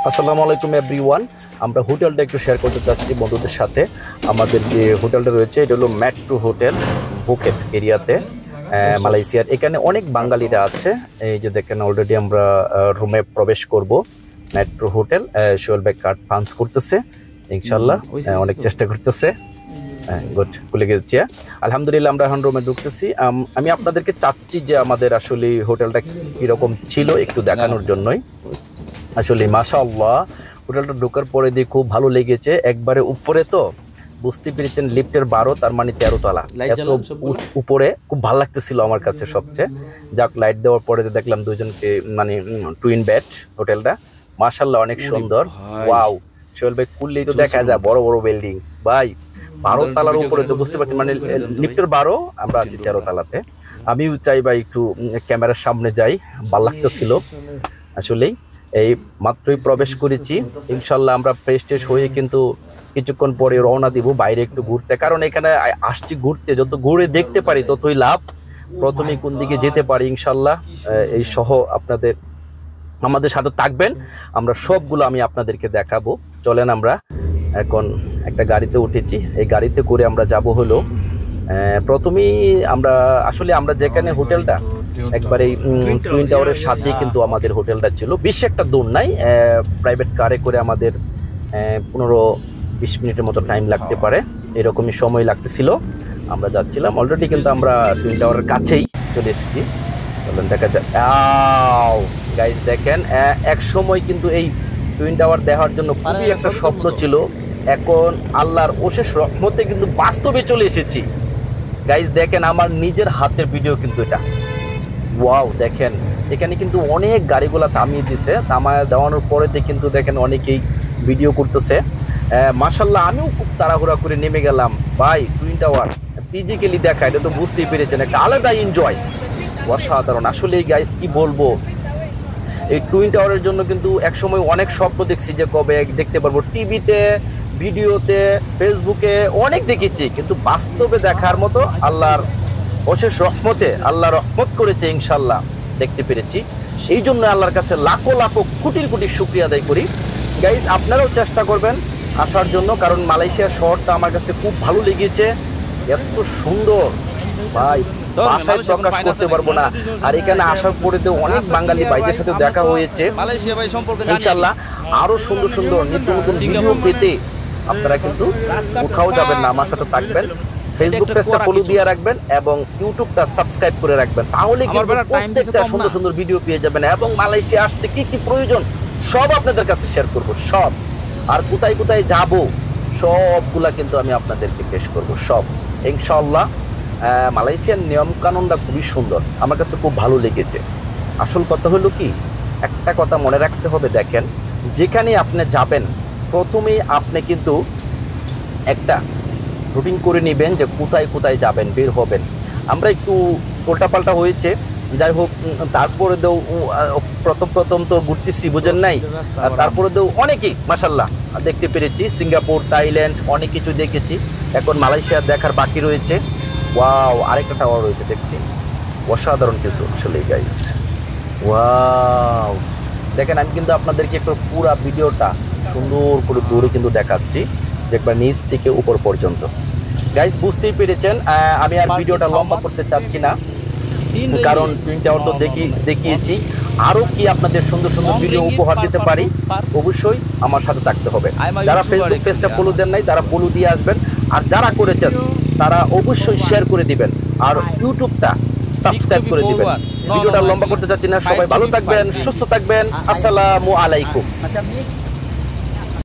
আসসালামু আলাইকুম এভরিওয়ান। আমরা হোটেলটা একটু শেয়ার করতে চাচ্ছি বন্ধুদের সাথে। আমাদের যে হোটেলটা রয়েছে এটা হলো মেট্রো হোটেল বুকেট এরিয়াতে, মালয়েশিয়ার। এখানে অনেক বাঙালিরা আছে। এই যে দেখেন অলরেডি আমরা রুমে প্রবেশ করব। মেট্রো হোটেল, সোহেল ভাই কার্ড পাঞ্চ করতেছে ইনশাল্লাহ, অনেক চেষ্টা করতেছে। গুড, খুলে গেছে আলহামদুলিল্লাহ। আমরা এখন রুমে ঢুকতেছি। আমি আপনাদেরকে চাচ্ছি যে আমাদের আসলে হোটেলটা কিরকম ছিল একটু দেখানোর জন্যই। আসলে মাশাআল্লাহ, হোটেলটা ঢোকার পরে দিয়ে খুব ভালো লেগেছে। একবারে উপরে তো বুঝতে পেরেছেন, লিফটের 12 তার মানে 13 তলা, এত উপরে খুব ভালো লাগতেছিল আমার কাছে সবচেয়ে। যাক, লাইট দেওয়ার পরে দেখলাম দুজনকে, মানে টুইন বেড হোটেলটা মাশাআল্লাহ অনেক সুন্দর। ওয়াও, সোহেল ভাই খুললেই তো দেখা যায় বড় বড় বিল্ডিং ভাই। 12 তলার উপরে তো বুঝতে পারছি, মানে লিফটের 12, আমরা আছি 13 তলাতে। আমিও চাই ভাই একটু ক্যামেরার সামনে যাই, ভালো লাগতেছিল আসলেই। এই মাত্রই প্রবেশ করেছি, ইনশাল্লাহ আমরা ফ্রেশ ট্রেশ হয়ে কিন্তু কিছুক্ষণ পরে রওনা দিব বাইরে একটু ঘুরতে। কারণ এখানে আসছি ঘুরতে, যত ঘুরে দেখতে পারি ততই লাভ। প্রথমে কোন দিকে যেতে পারি ইনশাল্লাহ এই সহ আপনাদের আমাদের সাথে থাকবেন। আমরা সবগুলো আমি আপনাদেরকে দেখাবো। চলেন, আমরা এখন একটা গাড়িতে উঠেছি। এই গাড়িতে করে আমরা যাব হলো প্রথমেই আমরা যেখানে হোটেলটা একবারে টুইন টাওয়ারের সাথেই কিন্তু আমাদের হোটেলটা ছিল। বেশি একটা দূর নাই, প্রাইভেট কারে করে আমাদের 15-20 মিনিটের মতো টাইম লাগতে পারে, এরকমই সময় লাগতেছিল। আমরা যাচ্ছিলাম, অলরেডি কিন্তু আমরা টুইন টাওয়ারের কাছেই চলে এসেছি। চলেন দেখা যাক। গাইস দেখেন, এক সময় কিন্তু এই টুইন টাওয়ার দেখার জন্য খুবই একটা স্বপ্ন ছিল। এখন আল্লাহর অশেষ রহমতে কিন্তু বাস্তবে চলে এসেছি। গাইস দেখেন, আমার নিজের হাতের ভিডিও কিন্তু এটা। ওয়াও, দেখেন এখানে কিন্তু অনেক গাড়িগুলা থামিয়ে দিছে। থামায় দেওয়ানোর পরেতে কিন্তু দেখেন অনেকেই ভিডিও করতেছে। মাশাল্লাহ, আমিও খুব তাড়াহুড়া করে নেমে গেলাম ভাই। টুইন টাওয়ার ফিজিক্যালি দেখা, এটা তো বুঝতেই পেরেছেন, একটা আলাদা এনজয়, অসাধারণ। আসলে গাইস কি বলবো, এই টুইন টাওয়ারের জন্য কিন্তু একসময় অনেক স্বপ্ন দেখছি যে কবে দেখতে পারবো। টিভিতে, ভিডিওতে, ফেসবুকে অনেক দেখেছি, কিন্তু বাস্তবে দেখার মতো আল্লাহর অশেষ রহমতে আল্লাহ রহমত করেছে, ইনশাল্লাহ দেখতে পেরেছি। এই জন্য আল্লাহর কাছে লাখো লাখো কোটি কোটি শুকরিয়া আদায় করি। গাইস আপনারাও চেষ্টা করবেন আসার জন্য, কারণ মালয়েশিয়া শহরটা আমার কাছে খুব ভালো লেগেছে। এত সুন্দর ভাই, ভাষায় প্রকাশ করতে পারবো না। আর এখানে আসার পরে তো অনেক বাঙালি ভাইদের সাথে দেখা হয়েছে। ইনশাল্লাহ আরো সুন্দর সুন্দর নিত্য নতুন ভিডিও পেতে আপনারা কিন্তু কোথাও যাবেন না, আমার সাথে থাকবেন। ফেসবুক পেজটা ফলো দিয়ে রাখবেন এবং ইউটিউবটা সাবস্ক্রাইব করে রাখবেন, তাহলে কিন্তু প্রত্যেকটা সুন্দর সুন্দর ভিডিও পেয়ে যাবেন। এবং মালয়েশিয়া আসতে কি কি প্রয়োজন সব আপনাদের কাছে শেয়ার করব, সব। আর কোথায় কোথায় যাব সবগুলা কিন্তু আমি আপনাদেরকে পেশ করব, সব ইনশাআল্লাহ। মালয়েশিয়ার নিয়মকানুনটা খুবই সুন্দর, আমার কাছে খুব ভালো লেগেছে। আসল কথা হলো কি, একটা কথা মনে রাখতে হবে, দেখেন যেখানে আপনি যাবেন প্রথমেই আপনি কিন্তু একটা রুটিন করে নেবেন যে কোথায় কোথায় যাবেন, বের হবেন। আমরা একটু উল্টাপাল্টা হয়েছে, যাই হোক। তারপরে দেও প্রথম তো ঘুরতেছি, বুঝেন নাই। তারপরে দেও অনেকেই মাশাল্লাহ দেখতে পেরেছি, সিঙ্গাপুর, থাইল্যান্ড অনেক কিছু দেখেছি। এখন মালয়েশিয়া দেখার বাকি রয়েছে। ওয়াও, আরেকটা টাওয়ার রয়েছে দেখছি, অসাধারণ কিছু আসলে গাইস। ওয়াও, দেখেন আমি কিন্তু আপনাদেরকে একটু পুরো ভিডিওটা সুন্দর করে দূরে কিন্তু দেখাচ্ছি, দেখবেন নিচ থেকে উপর পর্যন্ত। গাইস বুঝতেই পেরেছেন, আমি আর ভিডিওটা লম্বা করতে চাচ্ছি না, কারণ টুইন টাওয়ার তো দেখিয়েছি। আরো কি আপনাদের সুন্দর সুন্দর ভিডিও উপহার দিতে পারি, অবশ্যই আমার সাথে থাকতে হবে। যারা ফেসবুক পেজটা ফলো দেন নাই তারা ফলো দিয়ে আসবেন, আর যারা করেছেন তারা অবশ্যই শেয়ার করে দিবেন, আর ইউটিউবটা সাবস্ক্রাইব করে দিবেন। ভিডিওটা লম্বা করতে চাচ্ছি না, সবাই ভালো থাকবেন, সুস্থ থাকবেন। আসসালামু আলাইকুম।